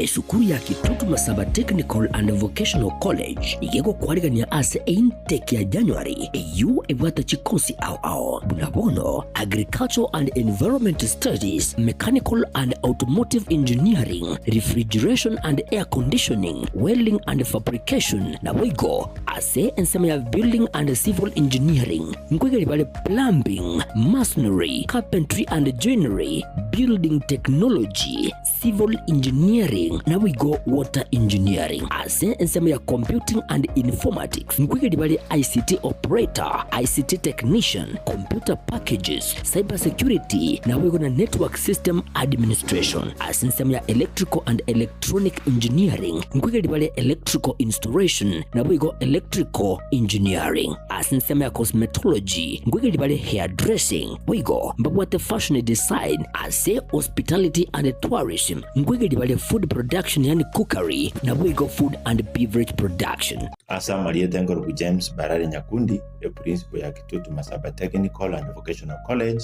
esukuru ya Kitutu Masaba Technical and Vocational College igego kwarigania ase intake ya January eyu ebwata chikosi ao bunabono Agricultural and Environment Studies, Mechanical and Automotive Engineering, Refrigeration and Air Conditioning, Welding and Fabrication na wigo ase ensema ya Building and Civil Engineering ngwegeli bale Plumbing, Masonry, Carpentry and Joinery, Building Technology, Civil Engineering na wigo Water Engineering ase ensema ya Computing and Informatics ngwegeli bale ICT Operator, ICT Technician, Computer Packages, Cyber Security na wigo na Network System Administration ase ensema ya Electrical and Electronic Engineering ngwegeli bale Electrical Installation na wigo Electrical Engineering ase ensema ya Cosmetology ngwegeli bale Hairdressing wigo mbabwate Fashion Design ase Hospitality and Tourism ngwegeli bale Food Production yani Cookery na wigo Food and Beverage Production. Asa Maria Tengor James Barare Nyakundi, a principal ya Kitutu Masaba Technical and Vocational College,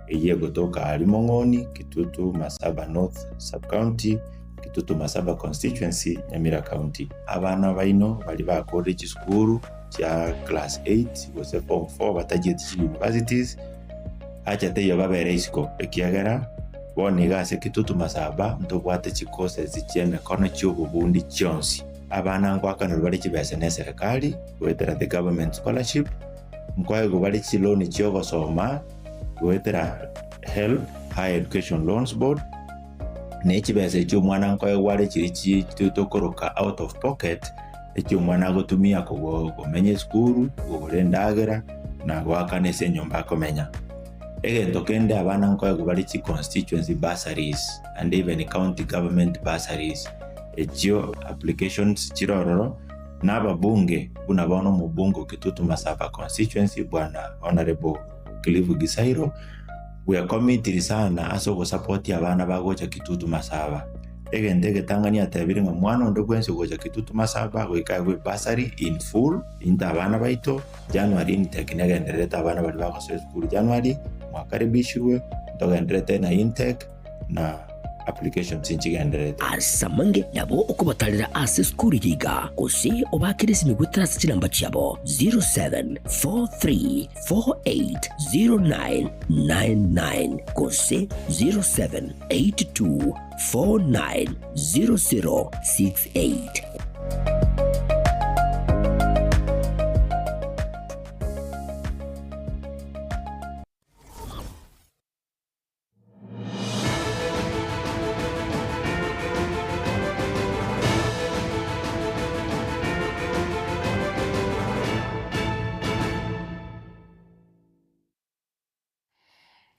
eye gotoka Alimongoni, Kitutu Masaba North Sub-County, Kitutu Masaba Constituency, Nyamira County. Abana baino bali ba college school cha class 8 was form 4 batagiye universities acha teyo babere isiko ekiagera boniga se Kitutu Masaba ntobwate chikose zichene kono cy'ububundi cyonsi. Abana ngwakana bali kibese ne serikali wetera the government scholarship mkwaye bali loan cyo gosoma wetera help higher education loans board ne kibese cyo mwana nkwaye wale kiri kitokoroka out of pocket ekyo mwana gotumia ko menye school golendagera na gwakane se nyomba komenya egento kende abana nkwaye bali constituency bursaries and even county government bursaries ekyo applications chirororo n'ababunge bunabono mu bungo Kitutu Masaba constituency bwana honorable Clive Gisairo we are committed sana aso support abana bagocha Kitutu Masaba egende Tanganyika tabiri mwana ndo kwense gocha Kitutu Masaba wekagwe bursary in full inta abana baito January intake negendereta abana bali bakoze school January mwakaribishwe ndogendereta na intake na application sinchigendereta asamange yabo okubatalira ase skuri yiga kosi obakirisi migutara sinamba cyabo 0743480999 kosi 0782490068.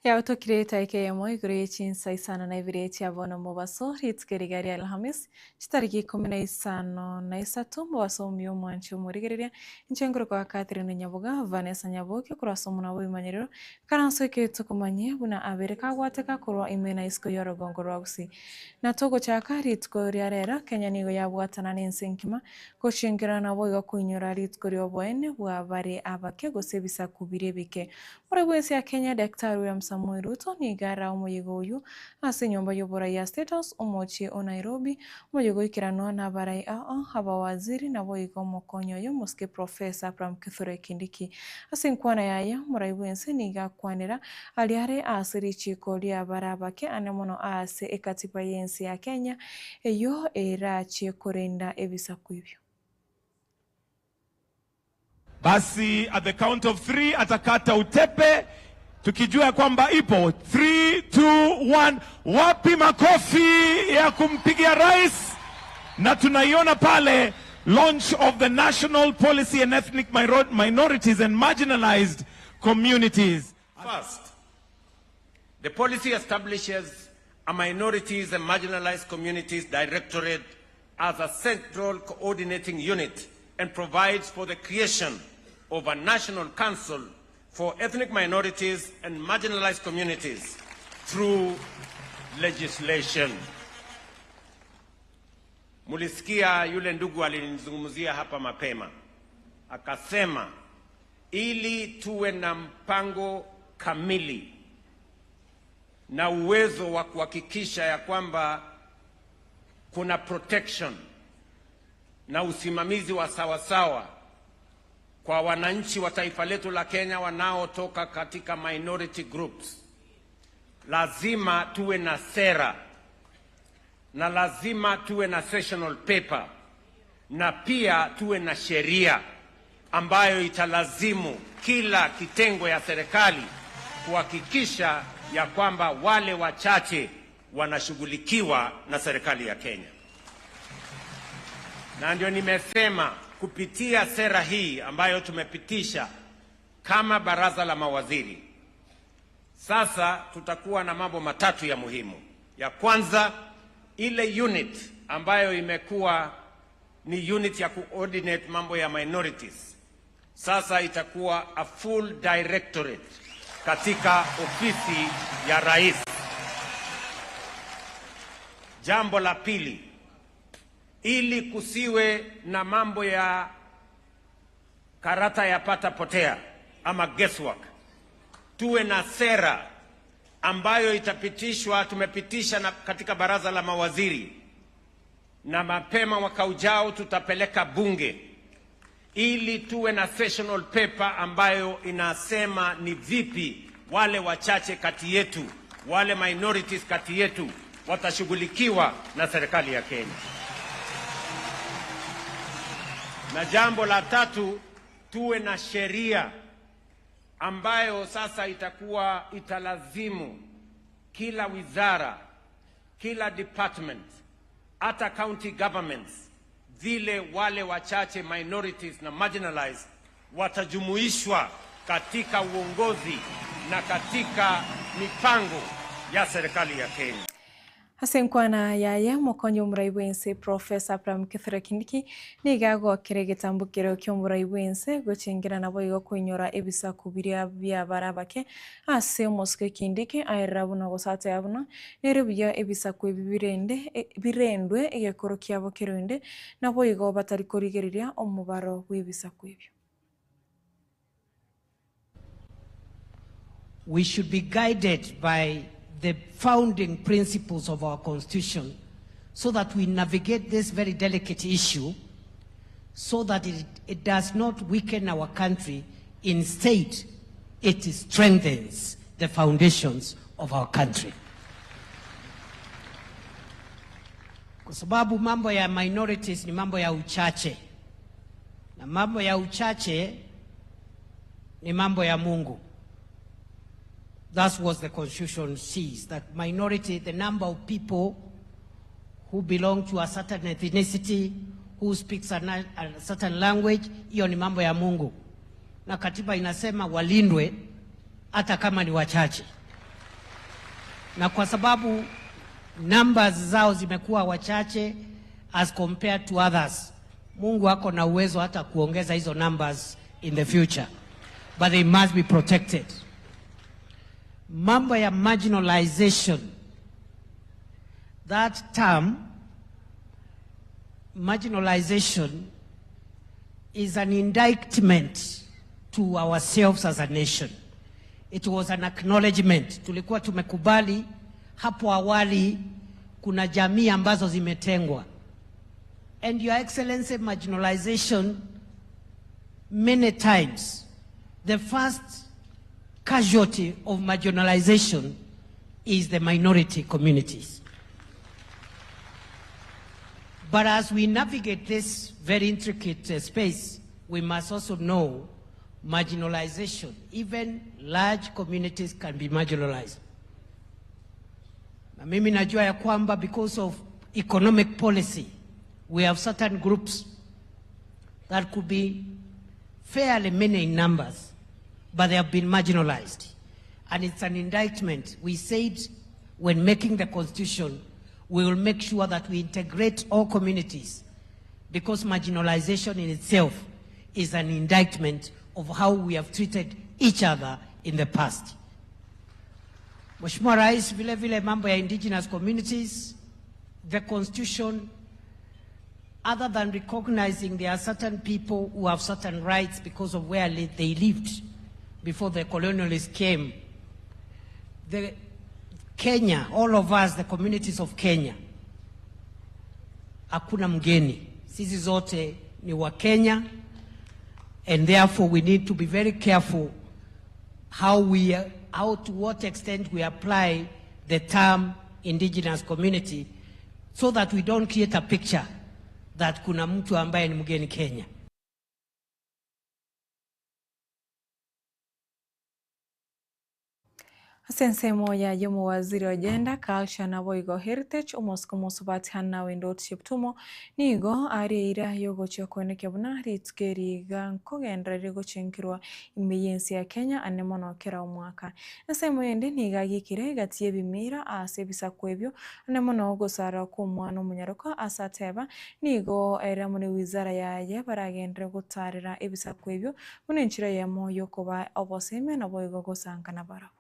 Ya utokireta ikeyemo igure Chinsa Isano na Ibere cyabona mu baso ritgerigari Alhamis chitariki 15 mu baso mu mwanchi muri gerere incengero kwa Catherine Nyaboga Vanessa Nyaboga kuraso muna wimanyero karanso keto kumanye buna abereka gwateka kurwa imena isko yorogongo rwagsi na togo chaka ritgo ryarera Kenya nigo yabwatana n'insenkima ko shingera nabo yo kunyura ritgo ryobwene bwa bare abake gose bisa kubirebeke muri bwese ya Kenya Dr. William Samuel Ruto ni gara umuyigo uyu ase nyomba yobora ya status umochi o Nairobi umuyigo ikirano na barai haba waziri na boyigo mokonyo yo muske professor Pram Kithure Kindiki ase nkwana yaya muri bwese ni gakwanira aliare asiri chiko lya barabake anemono ase ekatipa yensi ya Kenya eyo era chikorenda ebisakwibyo. Basi at the count of 3 atakata utepe tukijua kwamba ipo 3, 2, 1 wapi makofi ya kumpigia rais na tunaiona pale launch of the National Policy on Ethnic Minorities and Marginalized Communities. First, the policy establishes a Minorities and Marginalized Communities Directorate as a central coordinating unit and provides for the creation of a National Council for Ethnic Minorities and Marginalized Communities through legislation. Mulisikia yule ndugu alinizungumzia hapa mapema. Akasema ili tuwe na mpango kamili na uwezo wa kuhakikisha ya kwamba kuna protection na usimamizi wa sawasawa kwa wananchi wa taifa letu la Kenya wanaotoka katika minority groups. Lazima tuwe na sera na lazima tuwe na sessional paper na pia tuwe na sheria ambayo italazimu kila kitengo ya serikali kuhakikisha ya kwamba wale wachache wanashughulikiwa na serikali ya Kenya. Na ndio nimesema kupitia sera hii ambayo tumepitisha kama baraza la mawaziri, sasa tutakuwa na mambo matatu ya muhimu. Ya kwanza, ile unit ambayo imekuwa ni unit ya coordinate mambo ya minorities, sasa itakuwa a full directorate katika ofisi ya rais. Jambo la pili, ili kusiwe na mambo ya karata ya pata potea ama guesswork, tuwe na sera ambayo itapitishwa, tumepitisha katika baraza la mawaziri, na mapema mwaka ujao tutapeleka bunge, ili tuwe na sessional paper ambayo inasema ni vipi wale wachache kati yetu, wale minorities kati yetu watashughulikiwa na serikali ya Kenya. Na jambo la tatu, tuwe na sheria ambayo sasa italazimu kila wizara, kila department, hata county governments, vile wale wachache minorities na marginalized watajumuishwa katika uongozi na katika mipango ya serikali ya Kenya. Hasenkwana yaya mokonyo muraiwense Professor Abraham Kithure Kindiki nigago kiregitambukiro kyo muraiwense gochingira nabo igo kuinyora ebisa kubiria bya barabake ase moske Kindiki airabuno gosate yabuna nerebya ebisa kwebirende birendwe egekoro kyabo kirende nabo igo batari korigeriria omubaro webisa kwebyo. We should be guided by the founding principles of our Constitution so that we navigate this very delicate issue so that it does not weaken our country. Instead, it strengthens the foundations of our country. Kwa sababu mambo ya minorities ni mambo ya uchache. Na mambo ya uchache ni mambo ya Mungu. That's what the Constitution sees, that minority, the number of people who belong to a certain ethnicity, who speaks a certain language, hiyo ni mambo ya Mungu. Na katiba inasema walindwe hata kama ni wachache. Na kwa sababu numbers zao zimekuwa wachache as compared to others, Mungu ako na uwezo hata kuongeza hizo numbers in the future. But they must be protected. Mambo ya marginalization, that term, marginalization, is an indictment to ourselves as a nation. It was an acknowledgement. Tulikuwa tumekubali hapo awali kuna jamii ambazo zimetengwa. And Your Excellency, marginalization, many times, the first casualty of marginalization is the minority communities. But as we navigate this very intricate space, we must also know marginalization. Even large communities can be marginalized. Na mimi najua ya kwamba because of economic policy, we have certain groups that could be fairly many in numbers, but they have been marginalized. And it's an indictment. We said when making the Constitution, we will make sure that we integrate all communities, because marginalization in itself is an indictment of how we have treated each other in the past. Mheshimiwa Rais, vile vile mambo ya indigenous communities, the Constitution, other than recognizing there are certain people who have certain rights because of where they lived before the colonialists came, Kenya, all of us, the communities of Kenya, hakuna mgeni. Sisi zote ni wa Kenya, and therefore we need to be very careful how to what extent we apply the term indigenous community, so that we don't create a picture that kuna mtu ambaye ni mgeni Kenya. Asense moja yomo waziri wa Gender, Culture na Boigo Heritage umosko musubati hanna windot shiptumo nigo ari ira yogo chokone kebuna ritgeriga nkogendra rigo chinkirwa imiyensi ya Kenya anemono kera umwaka. Nasemo yende niga gikire gatie bimira ase bisakwebyo anemono gosara ku mwana munyaruko asateba nigo era muri wizara yaye baragendra gutarira ebisakwebyo munenchira yemo yokoba oboseme na Boigo gosangana bara.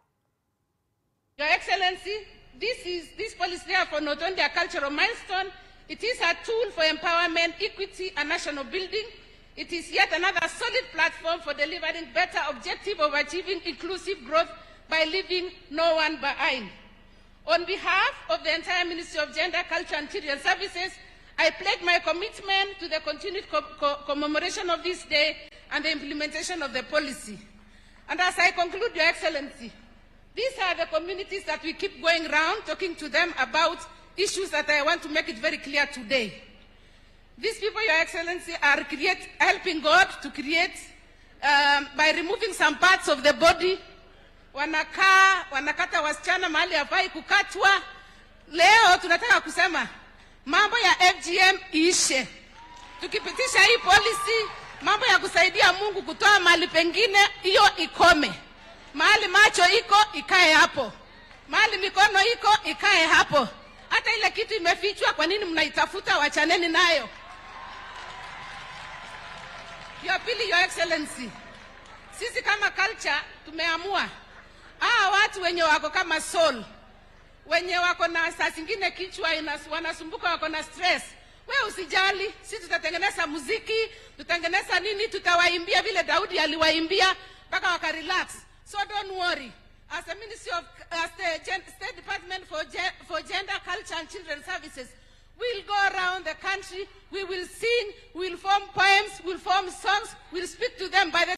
Your Excellency, this policy therefore not only a cultural milestone, it is a tool for empowerment, equity, and national building. It is yet another solid platform for delivering better objective of achieving inclusive growth by leaving no one behind. On behalf of the entire Ministry of Gender, Culture, and Children Services, I pledge my commitment to the continued commemoration of this day and the implementation of the policy. And as I conclude, Your Excellency, these are the communities that we keep going around talking to them about issues that I want to make it very clear today. These people, Your Excellency, are helping God to create by removing some parts of the body. Wanakata wasichana mahali hafai kukatwa. Leo tunataka kusema mambo ya FGM iishe. Tukipitisha hii policy, mambo ya kusaidia Mungu kutoa mahali pengine, hiyo ikome. Mahali macho iko ikae hapo. Mahali mikono iko ikae hapo. Hata ile kitu imefichwa, kwa nini mnaitafuta? Wachaneni nayo. Your Excellency, sisi kama culture tumeamua watu wenye wako kama soul, wenye wako na saa zingine kichwa wanasumbuka, wako na stress, wewe usijali, sisi tutatengeneza muziki, tutatengeneza nini, tutawaimbia vile Daudi aliwaimbia mpaka wakarelax. So don't worry. As the Ministry of the State Department for Gender, Culture, and Children Services, we'll go around the country. We will sing. We'll form poems. We'll form songs. We'll speak to them by the.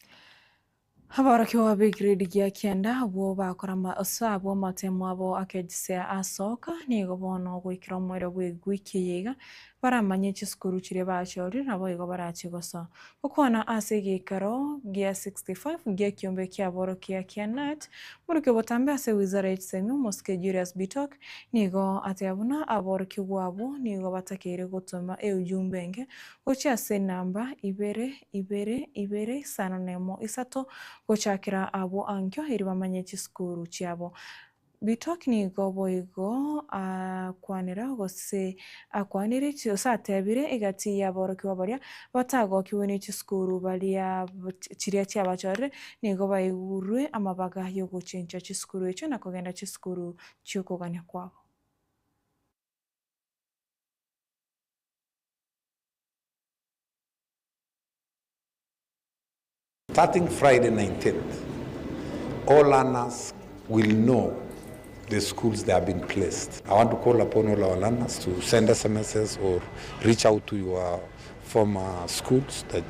Habara kiwa bigri ya kienda abo bakorama osa abo matemo abo akejisea asoka nigo bono gwikira mwero gwikiyega baramanye chiskuru chire bachori nabo igo barachigosa ukwana ase gikaro gia 65 gia kiombe kia boro kia kianat muruke botambe ase wizara itsemi moske Julius Bitok nigo ateabuna aboro kiwabo nigo batakere gutoma eujumbenge uchi ase namba Ibere Isano nemo isato gochakira abo ankyo heri bamanye chiskuru chiabo Bitok nigo boigo kwanira gose akwanire cyosate abire igati yaboro kibabaria batago kiwene chiskuru balia chiria cyabachore nigo bayurwe amabaga yo gucenca chiskuru echo nakogenda chiskuru cyukoganya kwabo. Starting Friday 19th, all learners will know the schools they have been placed. I want to call upon all our learners to send SMSs or reach out to your former schools, the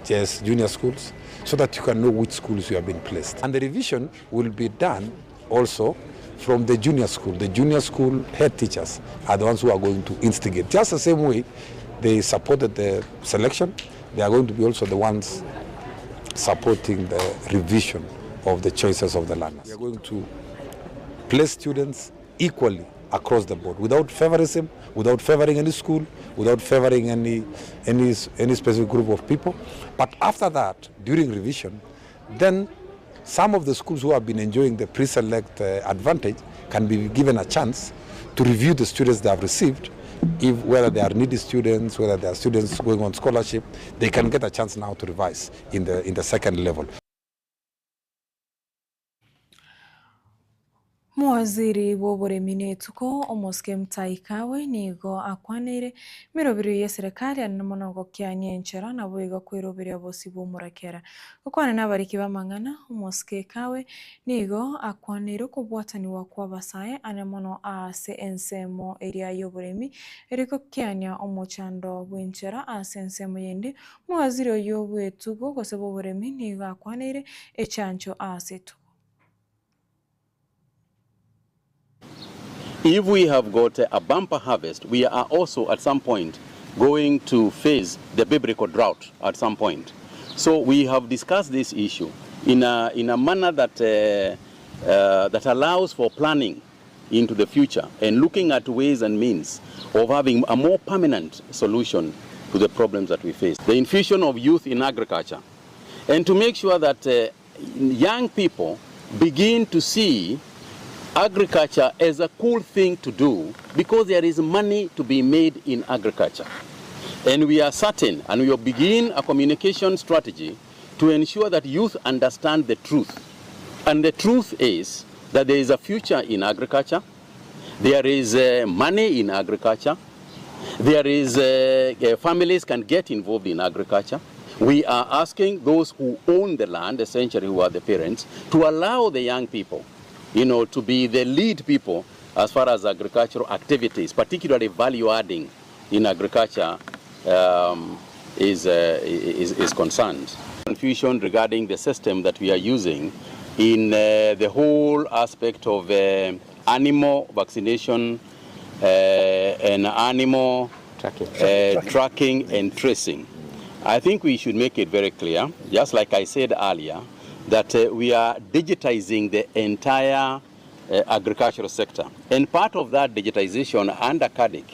junior schools, so that you can know which schools you have been placed. And the revision will be done also from the junior school. The junior school head teachers are the ones who are going to instigate. Just the same way they supported the selection, they are going to be also the ones supporting the revision of the choices of the learners. We are going to place students equally across the board, without favorism, without favoring any school, without favoring any specific group of people. But after that, during revision, then some of the schools who have been enjoying the pre-select advantage can be given a chance to review the students they have received. Whether they are needy students, whether they are students going on scholarship, they can get a chance now to revise in the second level. Muwaziri w'oburemi netuko omoske mtaikawe nigo akwanire mirobiri ya serikali anamonogo kya nyenchera na boigo kwirobiri abosi bumurakera okwana nabariki bamangana omoske kawe nigo akwanire kubwatani wa kwa basaye anamono ase ensemo eria y'oburemi eriko kyanya omochando bwinchera ase ensemo yende muwaziri oyo bwetugo gose b'oburemi nigo akwanire echancho ase tu. If we have got a bumper harvest, we are also at some point going to face the biblical drought at some point. So we have discussed this issue in a manner that that allows for planning into the future and looking at ways and means of having a more permanent solution to the problems that we face. The infusion of youth in agriculture, and to make sure that young people begin to see agriculture as a cool thing to do because there is money to be made in agriculture. And we are certain, and we will begin a communication strategy to ensure that youth understand the truth. And the truth is that there is a future in agriculture, there is money in agriculture, there is families can get involved in agriculture. We are asking those who own the land, essentially who are the parents, to allow the young people to be the lead people as far as agricultural activities, particularly value adding in agriculture, is concerned. Confusion regarding the system that we are using in the whole aspect of animal vaccination and animal tracking and tracing. I think we should make it very clear, just like I said earlier, that we are digitizing the entire agricultural sector. And part of that digitization under CADIC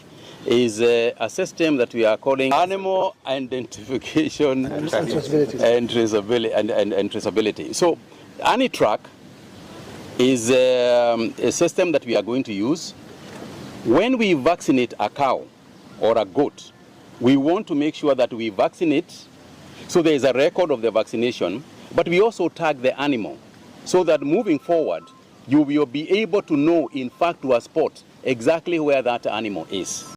is a system that we are calling animal identification and traceability. So AniTrack is a system that we are going to use. When we vaccinate a cow or a goat, we want to make sure that we vaccinate so there is a record of the vaccination, but we also tag the animal so that moving forward, you will be able to know, in fact, to a spot exactly where that animal is.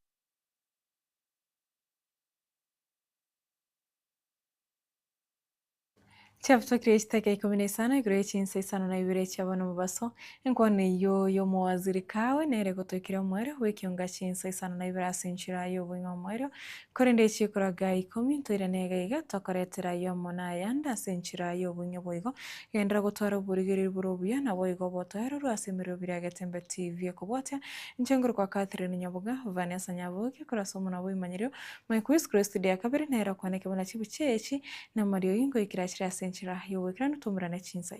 Chapter Kristeke Isano, Chinsa, Isano, Ibere, Chabano Baso, and Kone yo Moaziri Kawe, Nerego Tokiro Mero, Ekeonga Chinsa, Isano, Ibera, Senchira, yo wing on Mero, Corende Chikora Gai, coming to the Nega, Tokaretera, yo Monayanda, Senchira, yo wing a boigo, and Ragotaro Burigiri Burubia, na Boigo Botero, Asimiro Getembe TV, Water, and Changro Catherine Nyaboga, Vanessa Nyaboga, Corasomona Manero, my quiz cross to the Cabernet, Conecabana Chibuchechi, Namario Ingo, Krachra Senchira, yo wikran tumrane Chinsa.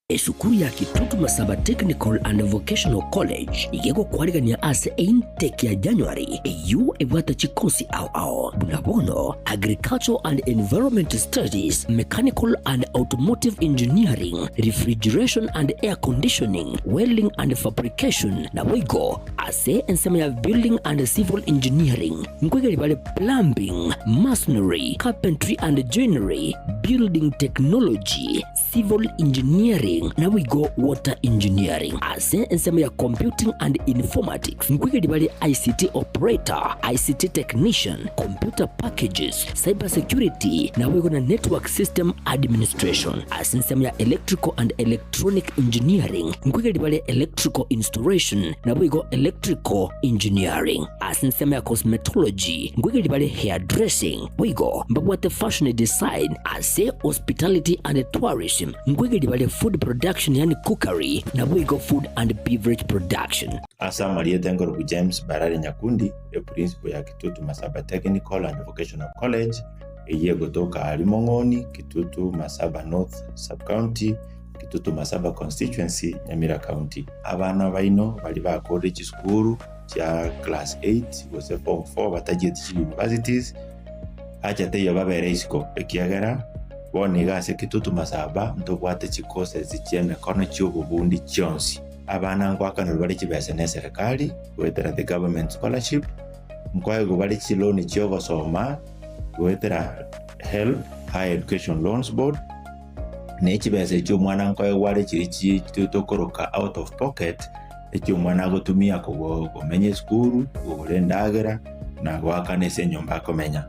Esukuru ya Kitutu Masaba Technical and Vocational College igeko kwarigania ase intake ya January eyu ebwata chikosi ao bunabono Agricultural and Environment Studies, Mechanical and Automotive Engineering, Refrigeration and Air Conditioning, Welding and Fabrication na wigo ase ensema ya Building and Civil Engineering nkwegeli bale Plumbing, Masonry, Carpentry and Joinery, Building Technology, Civil Engineering, engineering na wigo water engineering ase ensema ya computing and informatics nkwigedi bali ICT operator, ICT technician, computer packages, cyber security na wigo na network system administration ase ensema ya electrical and electronic engineering nkwigedi bali electrical installation na wigo electrical engineering ase ensema ya cosmetology nkwigedi bali hairdressing wigo mbabwate fashion design ase hospitality and tourism nkwigedi bali food production yani cookery na wigo food and beverage production. Asa Marieta Ngorogu James Barari Nyakundi principal ya Kitutu Masaba Technical and Vocational College gotoka Alimongoni, Kitutu Masaba North Sub-County, Kitutu Masaba Constituency, Nyamira County. Abana baino bali ba college school ya class 8 was form 4 batagiye universities acha teyo babere isiko ekiagera boniga se Kitutu Masaba ntobwate chikose zicheme kono cy'ububundi cyonsi. Abana ngwakana bali kibese ne serikali wetera the government scholarship mkwaye bali chiloni cyo gosoma wetera help higher education loans board ne kibese cyo mwana nkwaye wale kiri kitokoroka out of pocket ekyo mwana gotumia kumenye school urendagera na gwakane se nyomba komenya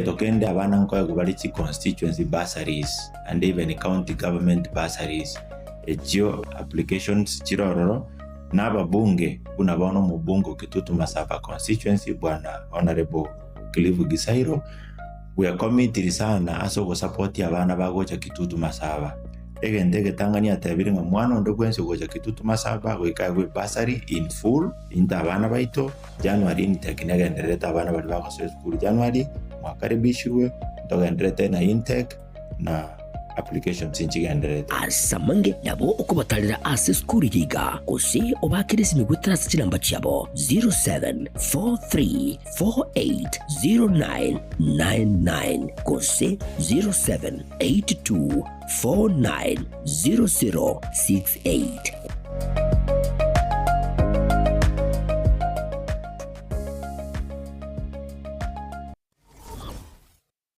tokende abana nkwaye bali chi constituency bursaries and even county government bursaries ekyo applications chirororo n'ababunge bunabono mu bungo Kitutu Masaba constituency bwana honorable Clive Gisairo we are committed sana aso go support abana bagocha Kitutu Masaba egende Tanganyika tabiri nga mwana ndo kwense gocha Kitutu Masaba wekagwe bursary in full inta abana baito January nitekinega ndereta abana bali bakoso school January mwakaribishwe ndogenderete na intake na application sinchigenderete asamange nabo okubatalira ase school yiga kusi obakirisi migwetera sinamba cyabo 0743480999 kusi 0782490068